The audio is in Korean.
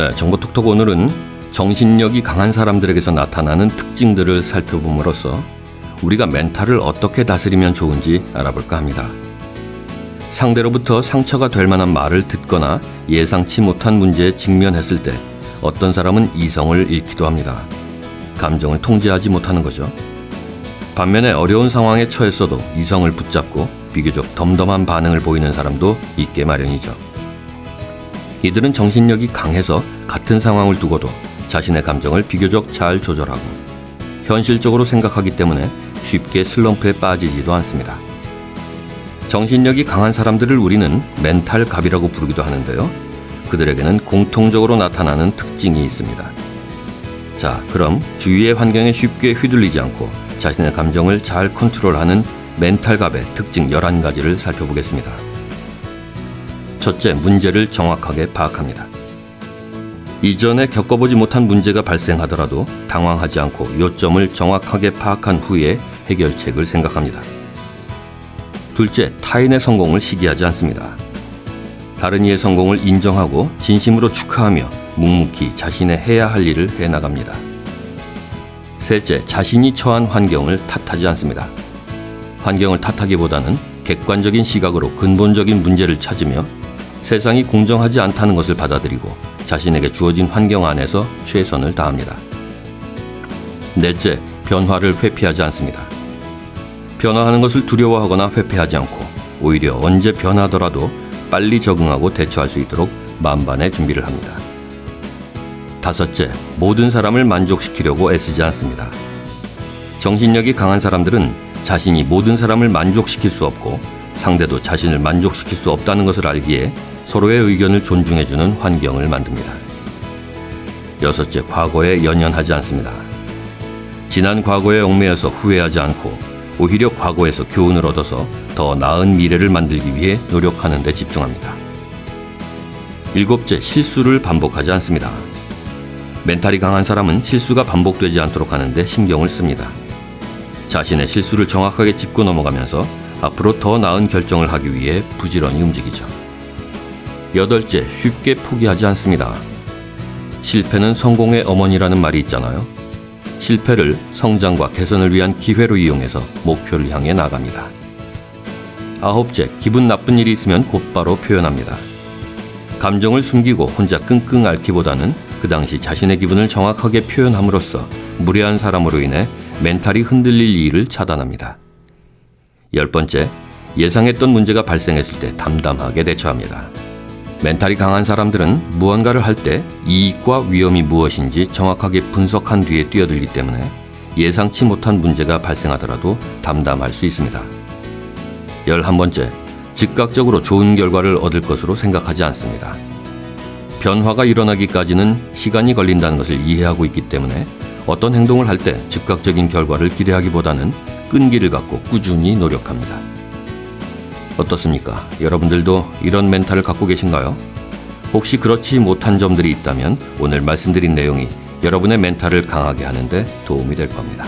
네, 정보톡톡 오늘은 정신력이 강한 사람들에게서 나타나는 특징들을 살펴봄으로써 우리가 멘탈을 어떻게 다스리면 좋은지 알아볼까 합니다. 상대로부터 상처가 될 만한 말을 듣거나 예상치 못한 문제에 직면했을 때 어떤 사람은 이성을 잃기도 합니다. 감정을 통제하지 못하는 거죠. 반면에 어려운 상황에 처했어도 이성을 붙잡고 비교적 덤덤한 반응을 보이는 사람도 있게 마련이죠. 이들은 정신력이 강해서 같은 상황을 두고도 자신의 감정을 비교적 잘 조절하고 현실적으로 생각하기 때문에 쉽게 슬럼프에 빠지지도 않습니다. 정신력이 강한 사람들을 우리는 멘탈갑이라고 부르기도 하는데요. 그들에게는 공통적으로 나타나는 특징이 있습니다. 자, 그럼 주위의 환경에 쉽게 휘둘리지 않고 자신의 감정을 잘 컨트롤하는 멘탈갑의 특징 11가지를 살펴보겠습니다. 첫째, 문제를 정확하게 파악합니다. 이전에 겪어보지 못한 문제가 발생하더라도 당황하지 않고 요점을 정확하게 파악한 후에 해결책을 생각합니다. 둘째, 타인의 성공을 시기하지 않습니다. 다른 이의 성공을 인정하고 진심으로 축하하며 묵묵히 자신의 해야 할 일을 해나갑니다. 셋째, 자신이 처한 환경을 탓하지 않습니다. 환경을 탓하기보다는 객관적인 시각으로 근본적인 문제를 찾으며 세상이 공정하지 않다는 것을 받아들이고 자신에게 주어진 환경 안에서 최선을 다합니다. 넷째, 변화를 회피하지 않습니다. 변화하는 것을 두려워하거나 회피하지 않고 오히려 언제 변하더라도 빨리 적응하고 대처할 수 있도록 만반의 준비를 합니다. 다섯째, 모든 사람을 만족시키려고 애쓰지 않습니다. 정신력이 강한 사람들은 자신이 모든 사람을 만족시킬 수 없고 상대도 자신을 만족시킬 수 없다는 것을 알기에 서로의 의견을 존중해주는 환경을 만듭니다. 여섯째, 과거에 연연하지 않습니다. 지난 과거에 얽매여서 후회하지 않고 오히려 과거에서 교훈을 얻어서 더 나은 미래를 만들기 위해 노력하는 데 집중합니다. 일곱째, 실수를 반복하지 않습니다. 멘탈이 강한 사람은 실수가 반복되지 않도록 하는데 신경을 씁니다. 자신의 실수를 정확하게 짚고 넘어가면서 앞으로 더 나은 결정을 하기 위해 부지런히 움직이죠. 여덟째, 쉽게 포기하지 않습니다. 실패는 성공의 어머니라는 말이 있잖아요. 실패를 성장과 개선을 위한 기회로 이용해서 목표를 향해 나갑니다. 아홉째, 기분 나쁜 일이 있으면 곧바로 표현합니다. 감정을 숨기고 혼자 끙끙 앓기보다는 그 당시 자신의 기분을 정확하게 표현함으로써 무례한 사람으로 인해 멘탈이 흔들릴 일을 차단합니다. 10번째, 예상했던 문제가 발생했을 때 담담하게 대처합니다. 멘탈이 강한 사람들은 무언가를 할 때 이익과 위험이 무엇인지 정확하게 분석한 뒤에 뛰어들기 때문에 예상치 못한 문제가 발생하더라도 담담할 수 있습니다. 11번째, 즉각적으로 좋은 결과를 얻을 것으로 생각하지 않습니다. 변화가 일어나기까지는 시간이 걸린다는 것을 이해하고 있기 때문에 어떤 행동을 할 때 즉각적인 결과를 기대하기보다는 끈기를 갖고 꾸준히 노력합니다. 어떻습니까? 여러분들도 이런 멘탈을 갖고 계신가요? 혹시 그렇지 못한 점들이 있다면 오늘 말씀드린 내용이 여러분의 멘탈을 강하게 하는 데 도움이 될 겁니다.